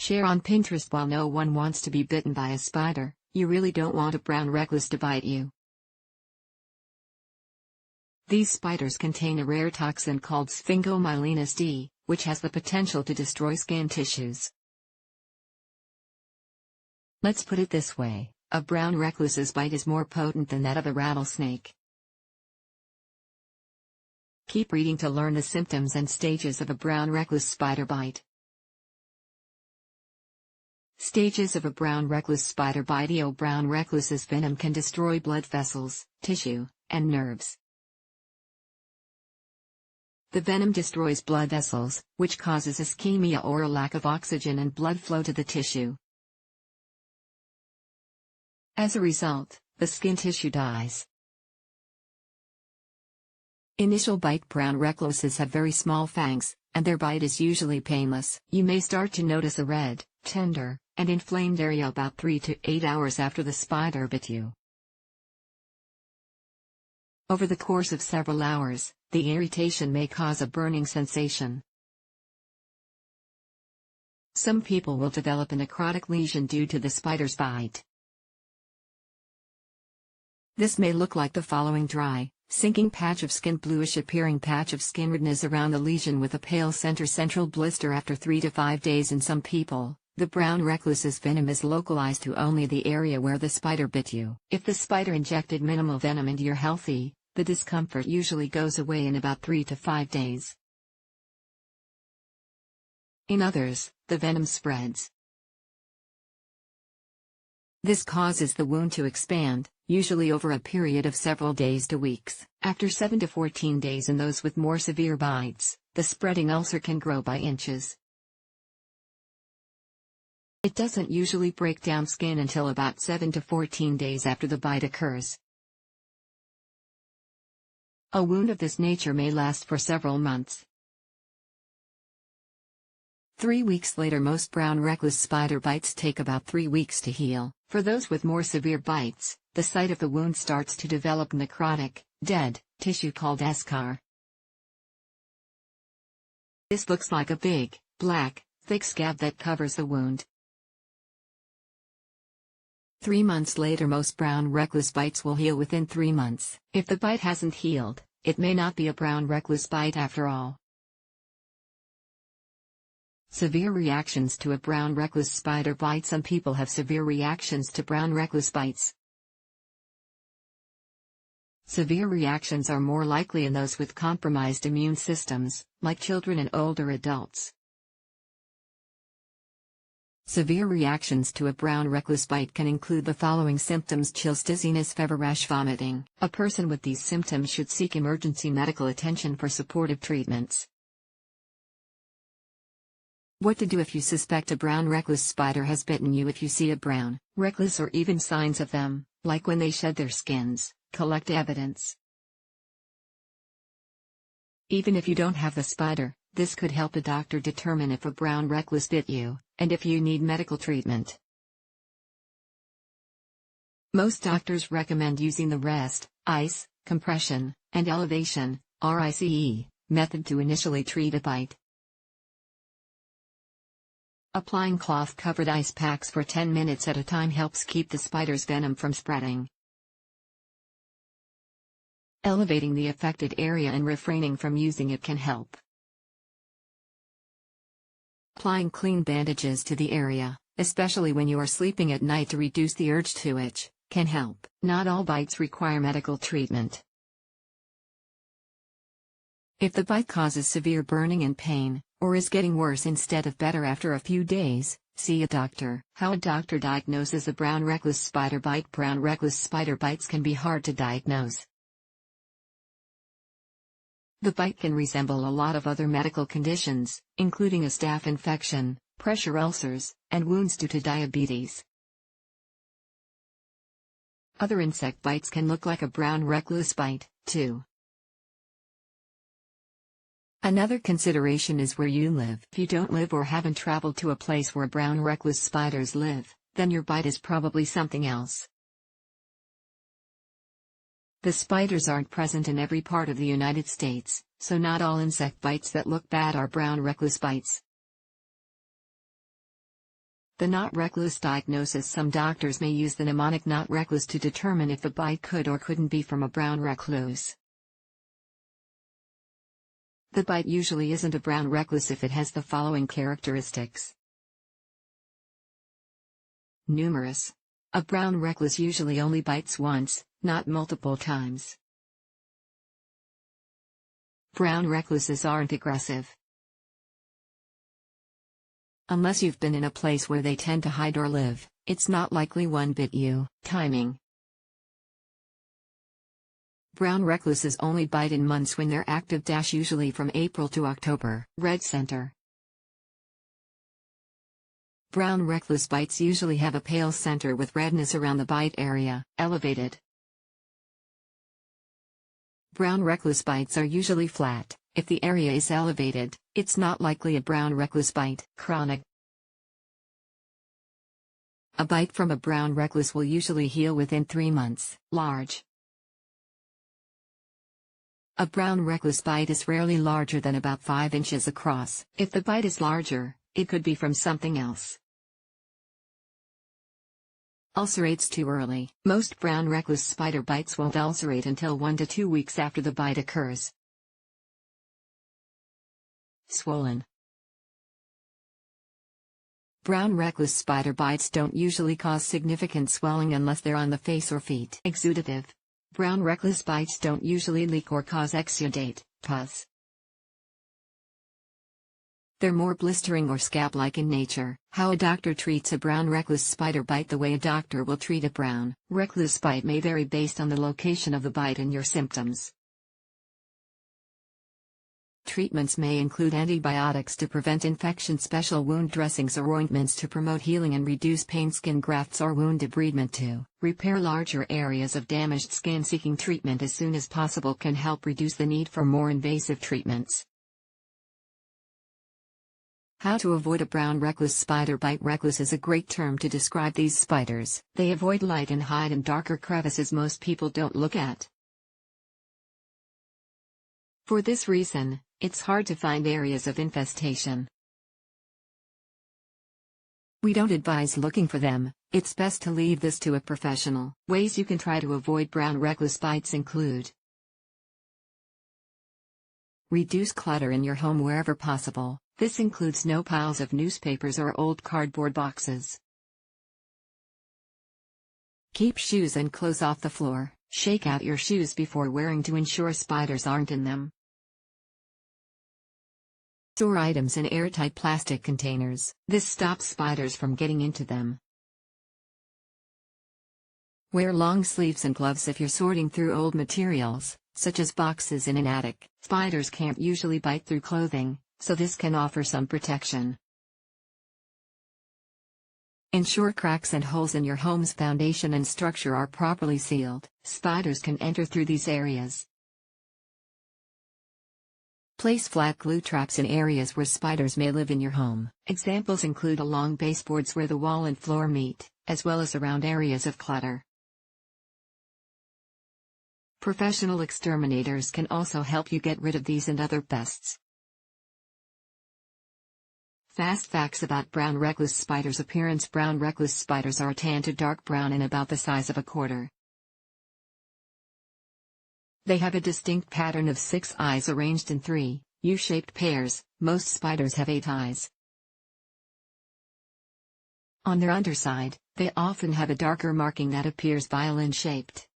Share on Pinterest. While no one wants to be bitten by a spider, you really don't want a brown recluse to bite you. These spiders contain a rare toxin called sphingomyelin D, which has the potential to destroy skin tissues. Let's put it this way, a brown recluse's bite is more potent than that of a rattlesnake. Keep reading to learn the symptoms and stages of a brown recluse spider bite. Stages of a brown recluse spider bite. A brown recluse's venom can destroy blood vessels, tissue, and nerves. The venom destroys blood vessels, which causes ischemia or a lack of oxygen and blood flow to the tissue. As a result, the skin tissue dies. Initial bite. Brown recluses have very small fangs, and their bite is usually painless. You may start to notice a red, tender, and inflamed area about 3 to 8 hours after the spider bit you. Over the course of several hours, the irritation may cause a burning sensation. Some people will develop a necrotic lesion due to the spider's bite. This may look like the following: dry, sinking patch of skin, bluish appearing patch of skin, redness around the lesion with a pale central blister after 3 to 5 days. In some people, the brown recluse's venom is localized to only the area where the spider bit you. If the spider injected minimal venom and you're healthy, the discomfort usually goes away in about 3 to 5 days. In others, the venom spreads. This causes the wound to expand, usually over a period of several days to weeks. After 7 to 14 days in those with more severe bites, the spreading ulcer can grow by inches. It doesn't usually break down skin until about 7 to 14 days after the bite occurs. A wound of this nature may last for several months. 3 weeks later. Most brown recluse spider bites take about 3 weeks to heal. For those with more severe bites, the site of the wound starts to develop necrotic, dead, tissue called eschar. This looks like a big, black, thick scab that covers the wound. 3 months later. Most brown recluse bites will heal within 3 months. If the bite hasn't healed, it may not be a brown recluse bite after all. Severe reactions to a brown recluse spider bite. Some people have severe reactions to brown recluse bites. Severe reactions are more likely in those with compromised immune systems, like children and older adults. Severe reactions to a brown recluse bite can include the following symptoms: chills, dizziness, fever, rash, vomiting. A person with these symptoms should seek emergency medical attention for supportive treatments. What to do if you suspect a brown recluse spider has bitten you. If you see a brown recluse or even signs of them, like when they shed their skins, collect evidence. Even if you don't have the spider, this could help a doctor determine if a brown recluse bit you, and if you need medical treatment. Most doctors recommend using the rest, ice, compression, and elevation (RICE) method to initially treat a bite. Applying cloth-covered ice packs for 10 minutes at a time helps keep the spider's venom from spreading. Elevating the affected area and refraining from using it can help. Applying clean bandages to the area, especially when you are sleeping at night to reduce the urge to itch, can help. Not all bites require medical treatment. If the bite causes severe burning and pain, or is getting worse instead of better after a few days, see a doctor. How a doctor diagnoses a brown recluse spider bite. Brown recluse spider bites can be hard to diagnose. The bite can resemble a lot of other medical conditions, including a staph infection, pressure ulcers, and wounds due to diabetes. Other insect bites can look like a brown recluse bite, too. Another consideration is where you live. If you don't live or haven't traveled to a place where brown recluse spiders live, then your bite is probably something else. The spiders aren't present in every part of the United States, so not all insect bites that look bad are brown recluse bites. The knot recluse diagnosis. Some doctors may use the mnemonic knot recluse to determine if the bite could or couldn't be from a brown recluse. The bite usually isn't a brown recluse if it has the following characteristics. Numerous. A brown recluse usually only bites once, not multiple times. Brown recluses aren't aggressive. Unless you've been in a place where they tend to hide or live, it's not likely one bit you. Timing. Brown recluses only bite in months when they're active. Usually from April to October. Red center. Brown recluse bites usually have a pale center with redness around the bite area. Elevated. Brown recluse bites are usually flat. If the area is elevated, it's not likely a brown recluse bite. Chronic. A bite from a brown recluse will usually heal within 3 months. Large. A brown recluse bite is rarely larger than about 5 inches across. If the bite is larger, it could be from something else. Ulcerates too early. Most brown recluse spider bites won't ulcerate until 1 to 2 weeks after the bite occurs. Swollen. Brown recluse spider bites don't usually cause significant swelling unless they're on the face or feet. Exudative. Brown recluse bites don't usually leak or cause exudate, pus. They're more blistering or scab-like in nature. How a doctor treats a brown recluse spider bite. The way a doctor will treat a brown recluse bite may vary based on the location of the bite and your symptoms. Treatments may include antibiotics to prevent infection, special wound dressings or ointments to promote healing and reduce pain, skin grafts or wound debridement to repair larger areas of damaged skin. Seeking treatment as soon as possible can help reduce the need for more invasive treatments. How to avoid a brown recluse spider bite. Recluse is a great term to describe these spiders. They avoid light and hide in darker crevices most people don't look at. For this reason, it's hard to find areas of infestation. We don't advise looking for them. It's best to leave this to a professional. Ways you can try to avoid brown recluse bites include: reduce clutter in your home wherever possible. This includes no piles of newspapers or old cardboard boxes. Keep shoes and clothes off the floor. Shake out your shoes before wearing to ensure spiders aren't in them. Store items in airtight plastic containers. This stops spiders from getting into them. Wear long sleeves and gloves if you're sorting through old materials, such as boxes in an attic. Spiders can't usually bite through clothing, so this can offer some protection. Ensure cracks and holes in your home's foundation and structure are properly sealed. Spiders can enter through these areas. Place flat glue traps in areas where spiders may live in your home. Examples include along baseboards where the wall and floor meet, as well as around areas of clutter. Professional exterminators can also help you get rid of these and other pests. Fast facts about brown recluse spiders. Appearance. Brown recluse spiders are tan to dark brown and about the size of a quarter. They have a distinct pattern of 6 eyes arranged in 3 U-shaped pairs. Most spiders have 8 eyes. On their underside, they often have a darker marking that appears violin-shaped.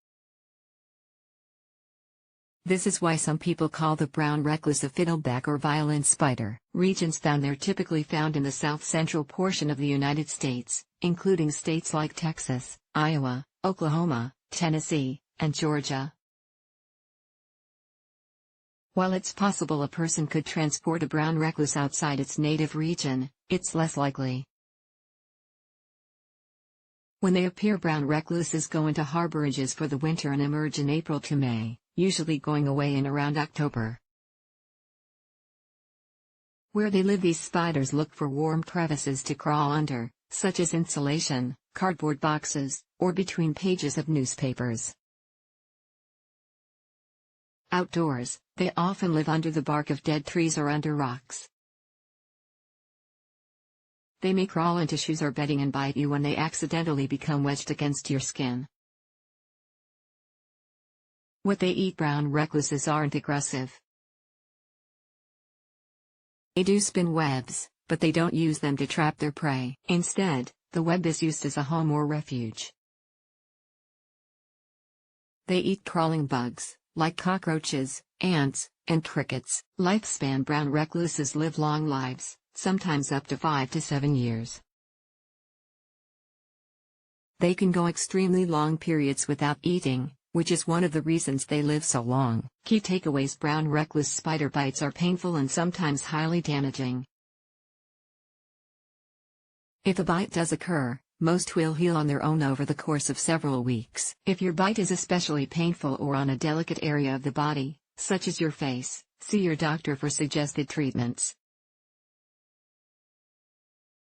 This is why some people call the brown recluse a fiddleback or violin spider. Regions found. They're typically found in the south-central portion of the United States, including states like Texas, Iowa, Oklahoma, Tennessee, and Georgia. While it's possible a person could transport a brown recluse outside its native region, it's less likely. When they appear, brown recluses go into harborages for the winter and emerge in April to May, usually going away in around October. Where they live. These spiders look for warm crevices to crawl under, such as insulation, cardboard boxes, or between pages of newspapers. Outdoors, they often live under the bark of dead trees or under rocks. They may crawl into shoes or bedding and bite you when they accidentally become wedged against your skin. What they eat. Brown recluses aren't aggressive. They do spin webs, but they don't use them to trap their prey. Instead, the web is used as a home or refuge. They eat crawling bugs, like cockroaches, ants, and crickets. Lifespan. Brown recluses live long lives, sometimes up to 5 to 7 years. They can go extremely long periods without eating, which is one of the reasons they live so long. Key takeaways. Brown recluse spider bites are painful and sometimes highly damaging. If a bite does occur, most will heal on their own over the course of several weeks. If your bite is especially painful or on a delicate area of the body, such as your face, see your doctor for suggested treatments.